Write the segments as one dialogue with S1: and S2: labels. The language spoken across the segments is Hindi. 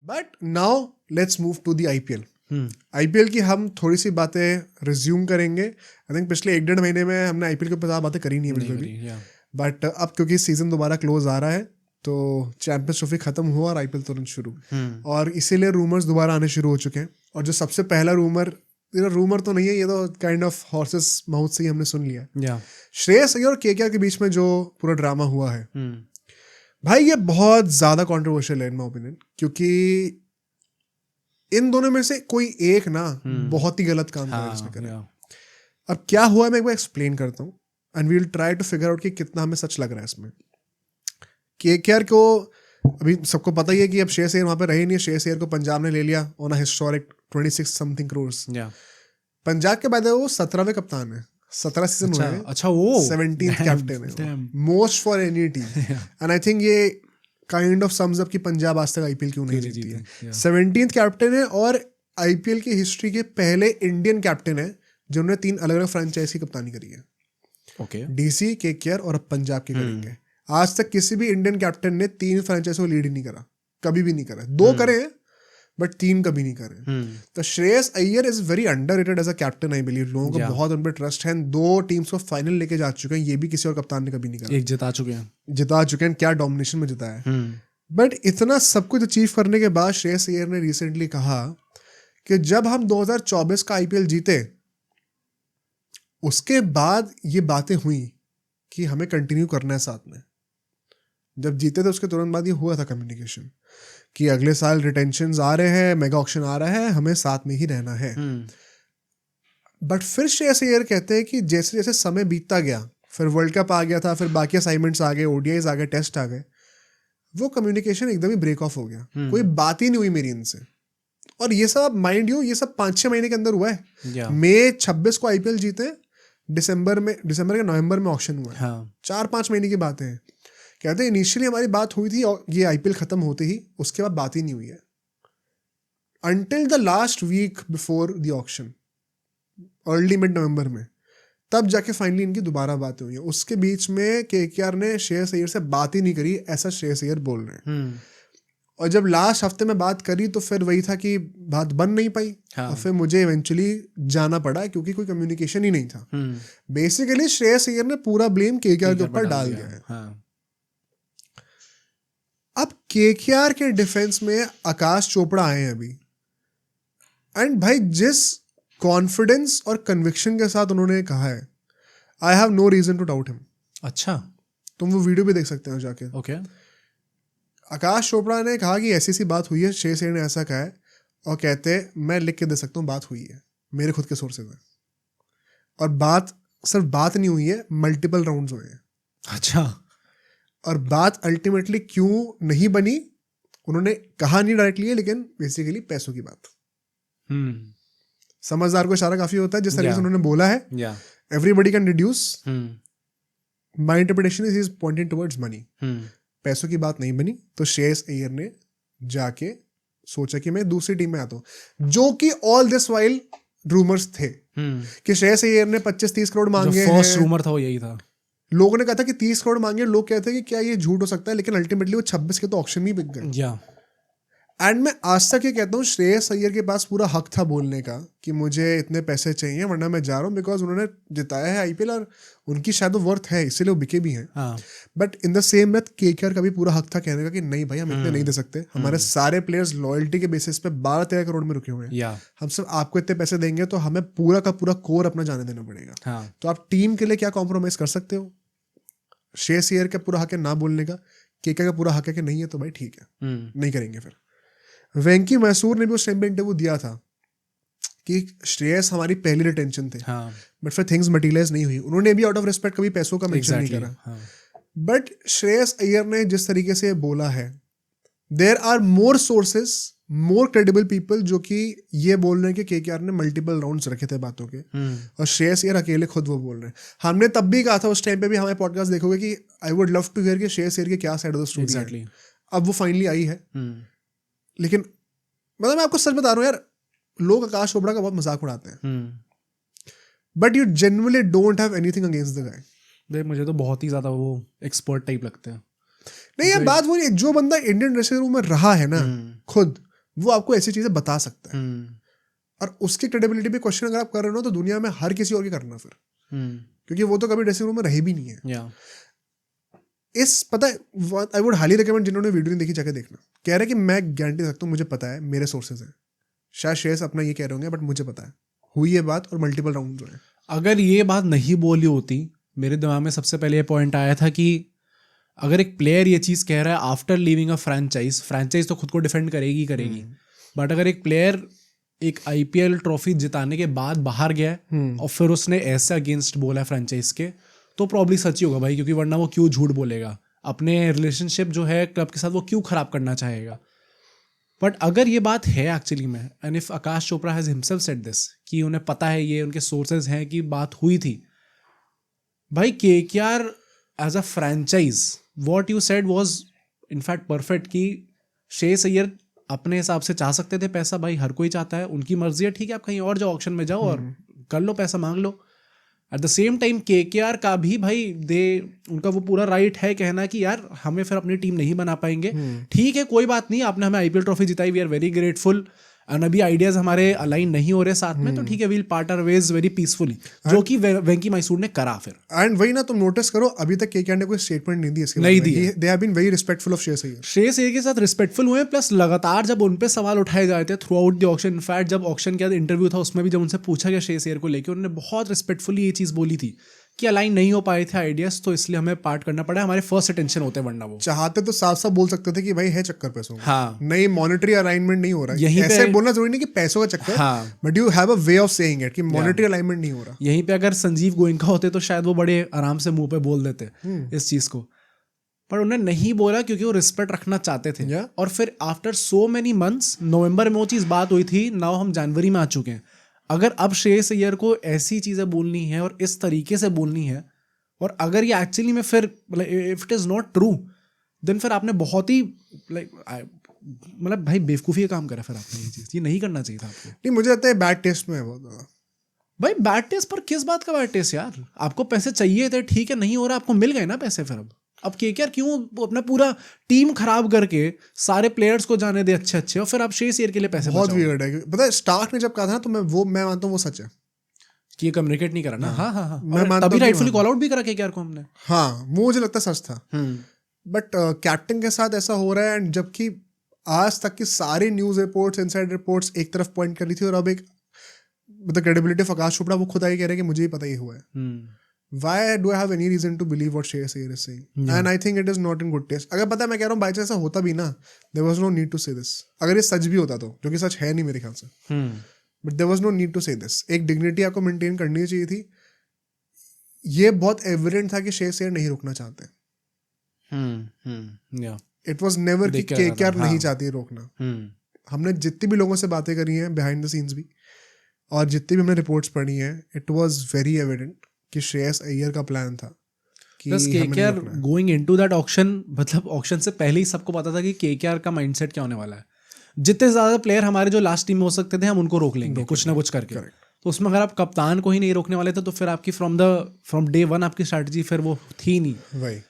S1: But now let's move to the IPL. IPL की हम थोड़ी सी बातें रिज्यूम करेंगे. आई थिंक पिछले 1-1.5 महीने में हमने आईपीएल के ऊपर ज़्यादा बातें करी नहीं है बिल्कुल भी. बट अब क्योंकि सीजन दोबारा क्लोज आ रहा है तो चैंपियंस ट्रॉफी खत्म हुआ और आईपीएल तुरंत शुरू. और इसीलिए रूमर्स दोबारा आने शुरू हो चुके हैं. और जो सबसे पहला रूमर तो नहीं है, ये तो काइंड ऑफ हॉर्सेस माउथ से ही हमने सुन लिया. श्रेयस अय्यर और केकेआर के बीच में जो पूरा ड्रामा हुआ है, भाई ये बहुत ज्यादा कंट्रोवर्शियल है इन माय ओपिनियन. क्योंकि इन दोनों में से कोई एक ना बहुत ही गलत काम करेगा. अब क्या हुआ मैं एक बार एक्सप्लेन करता हूँ and we will try to figure out कि कितना हमें सच लग रहा है इसमें. केकेआर को अभी सबको पता ही है कि अब श्रेयस अय्यर वहां पे रहे नहीं. श्रेयस अय्यर को पंजाब ने ले लिया on a historic 26 something crores. Punjab के बाद वो 17वें कप्तान है. 17 सीजन हुए हैं.
S2: अच्छा, वो
S1: 17th कैप्टन है, most for any team. And I think ये काइंड ऑफ सम्स अप कि पंजाब आज तक आईपीएल क्यों नहीं जीती है. 17th कैप्टन है और आईपीएल की हिस्ट्री के पहले इंडियन कैप्टन है जिन्होंने 3 अलग अलग फ्रेंचाइज की कप्तानी करी है. डीसी, केकेआर और अब पंजाब की करेंगे. आज तक किसी भी इंडियन कैप्टन ने 3 फ्रेंचाइज को लीड ही नहीं करा, कभी भी नहीं करा. 2 करे हैं बट 3 कभी नहीं करे. तो Shreyas Iyer is very underrated as a captain. I believe लोगों को बहुत उन पर ट्रस्ट है. 2 टीम्स को फाइनल लेके जा चुके हैं, ये भी किसी और कप्तान ने कभी नहीं करा.
S2: एक जिता चुके हैं.
S1: क्या डोमिनेशन में जिताया है. बट इतना सब कुछ अचीव करने के बाद श्रेयस अय्यर ने रिसेंटली कहा कि जब हम 2024 का आईपीएल जीते उसके बाद ये बातें हुई कि हमें कंटिन्यू करना है साथ में. जब जीते थे उसके तुरंत बाद ये हुआ था कम्युनिकेशन कि अगले साल रिटेंशंस आ रहे हैं, मेगा ऑक्शन आ रहा है, हमें साथ में ही रहना है. बट फिर श्रेयस अय्यर कहते हैं कि जैसे जैसे समय बीतता गया, फिर वर्ल्ड कप आ गया था, फिर बाकी असाइनमेंट्स आ गए, ओडीआईज आ गए, टेस्ट आ गए, वो कम्युनिकेशन एकदम ही ब्रेक ऑफ हो गया. कोई बात ही नहीं हुई मेरी इनसे. और ये सब माइंड यू, ये सब 5-6 महीने के अंदर हुआ है. मई 26 को आईपीएल जीते, दिसंबर के नवंबर में ऑक्शन हुआ है. 4-5 महीने की बातें हैं. कहते हैं इनिशियली हमारी बात हुई थी और ये आईपीएल खत्म होते ही, उसके बाद बात ही नहीं हुई है until the last week before the auction, early mid November में. तब जाके फाइनली इनकी दोबारा बातें हुई है. उसके बीच में केकेआर ने श्रेयस अय्यर से बात ही नहीं करी, ऐसा श्रेयस अय्यर बोल रहे हैं. और जब लास्ट हफ्ते में बात करी तो फिर वही था कि बात बन नहीं पाई. और फिर मुझे इवेंचुअली जाना पड़ा क्योंकि कोई कम्युनिकेशन ही नहीं था. बेसिकली श्रेयस अय्यर ने पूरा ब्लेम केकेआर के ऊपर डाल दिया है. अब केकेआर के डिफेंस में आकाश चोपड़ा आए हैं अभी. एंड भाई जिस कॉन्फिडेंस और कन्विक्शन के साथ उन्होंने कहा है, I have no reason to doubt him.
S2: अच्छा,
S1: तुम वो वीडियो भी देख सकते हो जाके.
S2: ओके.
S1: आकाश चोपड़ा ने कहा कि ऐसी बात हुई है, श्रेयस अय्यर ने ऐसा कहा है, और कहते मैं लिख के दे सकता हूँ बात हुई है, मेरे खुद के सोर्सेज हैं. और बात सिर्फ बात नहीं हुई है, मल्टीपल राउंड्स हुए हैं.
S2: अच्छा.
S1: और बात अल्टीमेटली क्यों नहीं बनी उन्होंने कहा नहीं डायरेक्टली, लेकिन बेसिकली पैसों की बात. समझदार को इशारा काफी होता है. जिस तरीके से उन्होंने बोला है, everybody can deduce. My interpretation is he is pointing towards money. पैसों की बात नहीं बनी तो श्रेयस अय्यर ने जाके सोचा कि मैं दूसरी टीम में आता हूँ, जो कि ऑल दिस वाइल रूमर्स थे कि श्रेयस अय्यर ने 25-30 करोड़ मांगे हैं.
S2: फर्स्ट रूमर था वो यही था.
S1: लोगों ने कहा था कि 30 करोड़ मांगे. लोग कहते हैं कि क्या ये झूठ हो सकता है, लेकिन अल्टीमेटली वो 26 के तो ऑक्शन ही बिक गए. एंड मैं आज तक ये कहता हूँ श्रेयस अय्यर के पास पूरा हक था बोलने का कि मुझे इतने पैसे चाहिए वरना मैं जा रहा हूँ, बिकॉज उन्होंने जिताया है आईपीएल और उनकी शायद वो वर्थ है, इसीलिए वो बिके भी हैं. But in the same breath KKR का भी पूरा हक था कहने का कि नहीं भाई हम इतने नहीं दे सकते. हमारे सारे प्लेयर्स लॉयल्टी के बेसिस पे 12-13 करोड़ में रुके हुए हैं. हम सिर्फ आपको इतने पैसे देंगे तो हमें पूरा का पूरा कोर अपना जाने देना पड़ेगा. तो आप टीम के लिए क्या कॉम्प्रोमाइज कर सकते हो. श्रेयस अय्यर का पूरा हक है ना बोलने का, केकेआर का पूरा हक है कि नहीं है, तो भाई ठीक है, नहीं करेंगे. फिर वेंकी मैसूर ने भी उस टाइम पे इंटरव्यू दिया था कि श्रेयस हमारी पहली रिटेंशन थे, बट फिर थिंग्स मटेरियलाइज नहीं हुई. उन्होंने भी आउट ऑफ रिस्पेक्ट कभी पैसों का मेंशन नहीं करा. बट श्रेयस अय्यर ने जिस तरीके से बोला है, there are more sources, more credible people जो कि ये बोल रहे हैं कि केकेआर ने मल्टीपल राउंड्स रखे थे बातों के, और श्रेयस अय्यर अकेले खुद वो बोल रहे हैं. हमने तब भी कहा था उस टाइम पे भी, हमारे पॉडकास्ट देखोगे कि I would love to hear कि श्रेयस अय्यर की क्या साइड ऑफ द स्टोरी है. अब वो फाइनली आई है. लेकिन मतलब मैं आपको सच बता रहा हूँ यार, लोग आकाश चोपड़ा का बहुत मजाक उड़ाते हैं, but you genuinely don't have anything against the guy.
S2: मुझे तो बहुत ही ज्यादा वो एक्सपर्ट टाइप लगते हैं.
S1: नहीं यार, बात वो नहीं, जो बंदा इंडियन ड्रेसिंग रूम में रहा है ना खुद, वो आपको ऐसी चीजें बता सकता है, और उसकी क्रेडिबिलिटी पे क्वेश्चन अगर आप कर रहे हो तो दुनिया में हर किसी और की करना फिर, क्योंकि वो तो कभी ड्रेसिंग रूम में रही भी नहीं है। इस पता है, आई वुड हाईली रिकमेंड, जिन्होंने वीडियो नहीं देखी जाके देखना। कह रहे कि मैं गारंटी सकता हूँ, मुझे पता है, मेरे सोर्सेज हैं, शायद श्रेयस अपना ये कह रहे होंगे, बट मुझे पता है हुई ये बात और मल्टीपल राउंड हुए।
S2: अगर ये बात नहीं बोली होती, मेरे दिमाग में सबसे पहले ये पॉइंट आया था कि अगर एक प्लेयर ये चीज़ कह रहा है आफ्टर लीविंग अ फ्रेंचाइज तो खुद को डिफेंड करेगी करेगी, बट अगर एक प्लेयर एक IPL ट्रॉफी जिताने के बाद बाहर गया है और फिर उसने ऐसे अगेंस्ट बोला है फ्रेंचाइज के, तो प्रॉब्ली सच ही होगा भाई, क्योंकि वरना वो क्यों झूठ बोलेगा, अपने रिलेशनशिप जो है क्लब के साथ वो क्यों खराब करना चाहेगा। बट अगर ये बात है एक्चुअली में, and if Akash Chopra has himself said this कि उन्हें पता है, ये उनके सोर्सेज हैं कि बात हुई थी, भाई KKR as a franchise what you said was in fact perfect, कि श्रेयस अय्यर अपने हिसाब से चाह सकते थे पैसा, भाई हर कोई चाहता है, उनकी मर्जी है, ठीक है आप कहीं और जाओ, ऑक्शन में जाओ और कर लो, पैसा मांग लो। At the same time KKR का भी भाई उनका वो पूरा राइट है कहना कि यार हमें फिर अपनी टीम नहीं बना पाएंगे, ठीक है कोई बात नहीं, आपने हमें IPL ट्रॉफी जिताई, we are very grateful, and अभी आइडियाज हमारे अलाइन नहीं हो रहे साथ में, तो ठीक है we'll part our ways very peacefully, जो कि वेंकी मैसूर ने करा फिर।
S1: एंड वही ना, तुम नोटिस करो अभी तक KKR ने कोई स्टेटमेंट नहीं दी इसके
S2: नहीं
S1: बारे में।
S2: दी।
S1: They have been very respectful of Shreyas Iyer.
S2: Shreyas Iyer के साथ रिस्पेक्टफुल हुए, प्लस लगातार जब उन पे सवाल उठाए जाए थे through out the auction, in fact जब ऑक्शन के बाद इंटरव्यू था उसमें भी जब उनसे पूछा गया श्रेयस अय्यर को लेकर, उन्होंने बहुत रिस्पेक्टफुली ये चीज़ बोली थी कि अलाइन नहीं हो पाए थे आइडियाज, तो इसलिए हमें पार्ट करना पड़ा, हमारे फर्स्ट अटेंशन होते, वरना वो
S1: चाहते तो साफ साफ बोल सकते थे कि भाई है चक्कर पैसों का,
S2: हाँ,
S1: नहीं मॉनेटरी अलाइनमेंट नहीं हो रहा है,
S2: यहीं
S1: ऐसे
S2: पे
S1: बोलना जरूरी नहीं कि पैसों का चक्कर,
S2: हाँ,
S1: but you have a way of saying it कि मॉनेटरी अलाइनमेंट नहीं हो रहा।
S2: यहीं पे अगर संजीव गोयनका होते तो शायद वो बड़े आराम से मुंह पे बोल देते इस चीज को, पर उन्हें नहीं बोला क्योंकि वो रिस्पेक्ट रखना चाहते थे। और फिर आफ्टर सो मेनी मंथ्स, नवंबर में वो चीज़ बात हुई थी, नाउ हम जनवरी में आ चुके हैं, अगर अब श्रेयस अय्यर को ऐसी चीज़ें बोलनी है और इस तरीके से बोलनी है, और अगर ये एक्चुअली में फिर if it is not true, then फिर आपने बहुत ही मतलब भाई बेवकूफ़ी का काम करा फिर आपने, ये चीज़ ये नहीं करना चाहिए था आपको।
S1: नहीं, मुझे लगता है बैड टेस्ट में है बहुत ज़्यादा।
S2: भाई बैड टेस्ट पर किस बात का बैड टेस्ट यार, आपको पैसे चाहिए थे, ठीक है, नहीं हो रहा, आपको मिल गए ना पैसे, फिर अब KKR क्यों अपना पूरा टीम खराब करके सारे प्लेयर्स को जाने दे अच्छे अच्छे, और फिर आप श्रेयस अय्यर के लिए पैसे
S1: बहुत वियर्ड है। पता है स्टार्क ने जब कहा था ना, तो मैं मानता हूँ वो सच है
S2: कि ये कम्युनिकेट नहीं करा ना। हाँ हाँ हाँ,
S1: मैं मानता
S2: तभी
S1: हूँ
S2: राइटफुली कॉल आउट भी करा KKR को हमने।
S1: हाँ, वो मुझे लगता है सच था, बट कैप्टन के साथ ऐसा हो रहा है, एंड जबकि आज तक की सारी न्यूज़ रिपोर्ट्स, इनसाइड रिपोर्ट्स एक तरफ पॉइंट कर रही थी, और अब एक द क्रेडिबिलिटी ऑफ आकाश चोपड़ा, वो खुद आई कह रहे हैं कि मुझे ही पता ही हुआ है। Why do I have any reason to believe what Shreyas Iyer is saying? And I think it is not in good taste. अगर पता है, मैं कह रहा हूँ, बाई चांस ऐसा होता भी ना, there was no need to say this. अगर ये सच भी होता तो, जो कि सच है नहीं मेरे ख्याल से, but there was no need to say this. एक डिग्निटी आपको मेंटेन करनी चाहिए थी। ये बहुत एविडेंट था कि Shreyas Iyer नहीं रुकना चाहते। It was never कि KKR नहीं चाहती रोकना। हमने जितनी भी लोगों से बातें करी हैं बिहाइंड द सीन्स भी, और जितनी भी हमने रिपोर्ट्स पढ़ी हैं, इट वाज वेरी एविडेंट कि श्रेयस अय्यर का प्लान था कि
S2: plus KKR going into that auction, मतलब ऑक्शन से पहले ही सबको पता था कि KKR का माइंडसेट क्या होने वाला है। जितने ज़्यादा प्लेयर हमारे जो लास्ट टीम में हो सकते थे, हम उनको रोक लेंगे कुछ ना कुछ करके। तो उसमें अगर आप कप्तान को ही नहीं रोकने वाले थे, तो फिर आपकी फ्रॉम डे वन आपकी स्ट्रैटेजी फिर वो थी नहीं।
S1: वही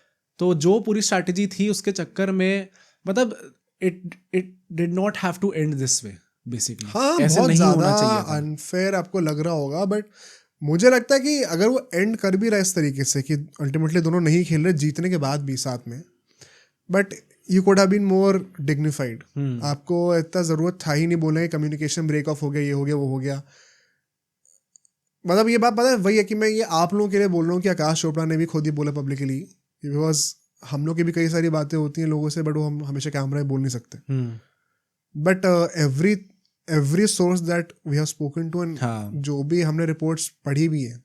S2: तो जो पूरी स्ट्रैटेजी थी उसके चक्कर में, मतलब it did not have to end this way basically.
S1: हाँ, ऐसे बहुत ज़्यादा अनफेयर आपको लग रहा होगा, बट मुझे लगता है कि अगर वो एंड कर भी रहा है इस तरीके से कि अल्टीमेटली दोनों नहीं खेल रहे जीतने के बाद भी साथ में, but you could have been more dignified. आपको इतना ज़रूरत था ही नहीं बोलने, कम्युनिकेशन ब्रेक ऑफ हो गया, ये हो गया, वो हो गया। मतलब ये बात पता है, वही है कि मैं ये आप लोगों के लिए बोल रहा हूँ कि आकाश चोपड़ा ने भी खुद ही बोला पब्लिकली, बिकॉज हम लोग की भी कई सारी बातें होती हैं लोगों से, बट वो हम हमेशा कैमरा में बोल नहीं सकते। But every source that we have spoken to, and जो भी हमने रिपोर्ट्स पढ़ी भी है,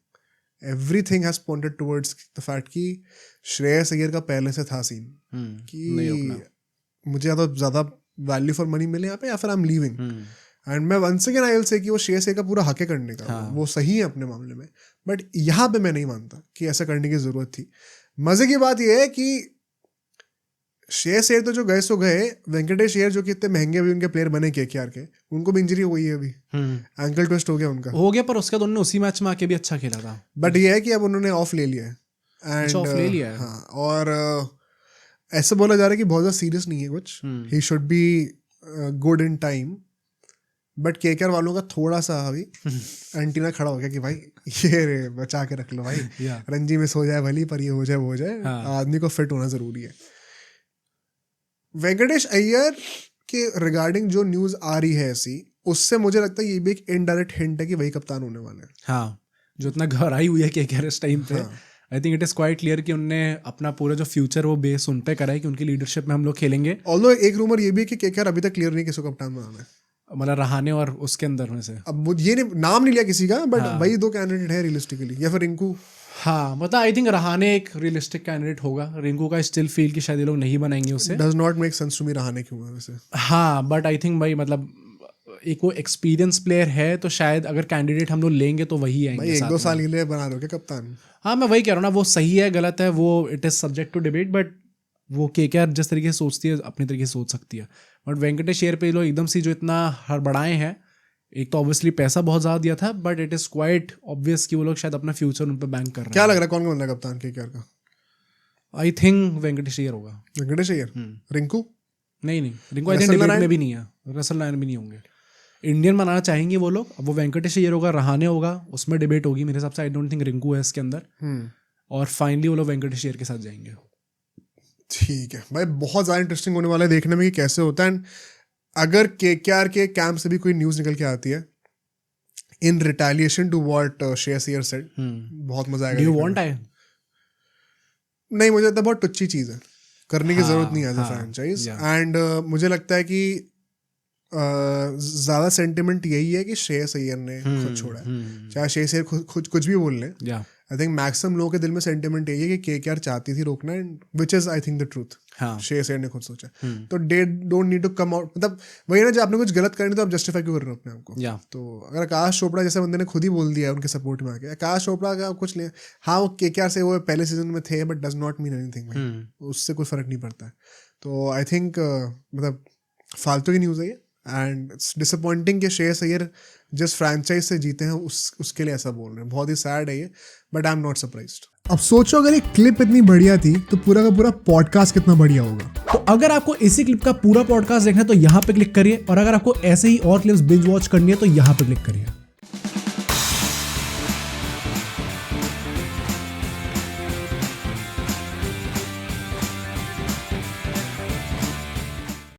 S1: everything has pointed towards the fact कि श्रेयस अय्यर का पहले से था सीन कि मुझे या तो ज़्यादा वैल्यू फॉर मनी मिले यहाँ पे, या फिर आई एम लीविंग। एंड मैं once again I will say कि वो श्रेयस अय्यर का पूरा हक है करने का, वो सही है अपने मामले में, बट यहाँ पे मैं नहीं मानता कि ऐसा करने की ज़रूरत थी। मज़े की बात यह है कि श्रेयस अय्यर तो जो गए सो गए, वेंकटेश अय्यर जो कि इतने महंगे भी उनके प्लेयर बने KKR के, उनको भी इंजरी हुई है अभी, एंकल ट्विस्ट हो गया उनका,
S2: हो गया, पर उसके बाद उन्होंने उसी मैच में आके भी अच्छा खेला था।
S1: बट ये है कि अब उन्होंने ऑफ ले लिया है, एंड
S2: ऑफ ले लिया है।
S1: हाँ, और ऐसे बोला जा रहा है कि बहुत ज़्यादा सीरियस नहीं है कुछ, he should be good in time, but KKR वालों का थोड़ा सा अभी एंटीना खड़ा हो गया कि भाई ये रे बचा के रख लो भाई, रणजी मिस हो जाए भली पर ये हो जाए वो हो जाए, आदमी को फिट होना जरूरी है। वेंकटेश अय्यर के रिगार्डिंग जो न्यूज आ रही है ऐसी, उससे मुझे लगता है ये भी एक इनडायरेक्ट हिंट है कि वही कप्तान होने वाले हैं।
S2: हाँ, जो इतना घबराई हुई है केकेआर इस टाइम पे, I think it is quite clear कि उनने अपना पूरा जो फ्यूचर वो बेस उन पे करा है कि उनकी लीडरशिप में हम लोग खेलेंगे।
S1: ऑल्दो एक रूमर ये भी है कि केकेआर अभी तक क्लियर नहीं किसको कप्तान बनाना है,
S2: मतलब रहाने और उसके अंदर में से।
S1: अब वो ये नाम नहीं लिया किसी का, बट वही दो कैंडिडेट है रियलिस्टिकली, या फिर रिंकू।
S2: हाँ, मतलब आई थिंक रहाने एक रियलिस्टिक कैंडिडेट होगा, रिंकू का स्टिल फील कि शायद ये लोग नहीं बनाएंगे उसे।
S1: Does not make sense to me Rahane क्यों है वैसे।
S2: हाँ, बट आई थिंक भाई मतलब एक वो एक्सपीरियंस प्लेयर है, तो शायद अगर कैंडिडेट हम लोग लेंगे तो वही आएंगे।
S1: भाई 1-2 साल के लिए बना दो क्या कप्तान?
S2: हाँ, मैं वही कह रहा हूँ ना, वो सही है गलत है वो it is subject to debate, but वो केकेआर जिस तरीके से सोचती है अपनी तरीके से सोच सकती है। बट वेंकटेश अय्यर पे लोग एकदम से जो इतना हड़बड़ाए हैं, एक तो ऑब्वियसली पैसा बहुत ज़्यादा दिया था, but it is quite obvious कि वो लोग शायद अपना फ्यूचर उन पर बैंक कर रहे हैं।
S1: क्या लग रहा है कौन बनना कप्तान केकेआर का?
S2: आई थिंक वेंकटेश अय्यर होगा।
S1: वेंकटेश अय्यर? रिंकू?
S2: नहीं, रिंकू आई थिंक डिबेट में भी नहीं है, रसल नारायण भी नहीं होंगे। इंडियन बनाना चाहेंगे वो लोग, अब वो वेंकटेश अय्यर होगा, रहाने होगा, उसमें डिबेट होगी मेरे हिसाब से। आई डोंट थिंक रिंकू है इसके अंदर। और फाइनली वो लोग वेंकटेश अय्यर के साथ जाएंगे।
S1: ठीक है भाई, बहुत ज़्यादा इंटरेस्टिंग होने वाला है देखने में कि कैसे होता है। अगर केकेआर के कैंप से भी कोई न्यूज़ निकल के आती है in retaliation to what Shreyas Iyer said, बहुत मजा आएगा।
S2: Do you want?
S1: नहीं, मुझे लगता है बहुत टुच्ची चीज़ है, करने की जरूरत नहीं है एज अ फ्रैंचाइज। एंड मुझे लगता है कि ज़्यादा सेंटिमेंट यही है कि श्रेयस अय्यर ने खुद छोड़ा है, चाहे श्रेयस अय्यर खुद कुछ भी बोल लें। आई थिंक मैक्सिमम लोगों के दिल में सेंटिमेंट यही है कि केकेआर चाहती थी रोकना, and which is I think the truth. Shreyas Iyer ने खुद सोचा, तो they don't need to come out, मतलब वही ना, जब आपने कुछ गलत करनी तो आप जस्टिफाई क्यों कर रहे हो अपने आप को? तो अगर आकाश चोपड़ा जैसे बंदे ने खुद ही बोल दिया है उनके सपोर्ट में आके, आकाश चोपड़ा का कुछ नहीं, हाँ वो केकेआर से वो पहले सीजन में थे, but does not mean anything, उससे कोई फर्क नहीं पड़ता है। तो आई थिंक मतलब फालतू की न्यूज़ है ये, एंड इट्स डिसअपॉइंटिंग कि श्रेयस अय्यर जिस फ्रैंचाइज से जीते हैं उसके लिए ऐसा बोल रहे हैं। बहुत ही सैड है ये, but I am not surprised. अब सोचो अगर ये क्लिप इतनी बढ़िया थी तो पूरा का पूरा पॉडकास्ट कितना बढ़िया होगा।
S2: तो अगर आपको इसी क्लिप का पूरा पॉडकास्ट देखना है तो यहाँ पे क्लिक करिए, और अगर आपको ऐसे ही और क्लिप्स बिंज वॉच करनी है तो यहाँ पे क्लिक करिए।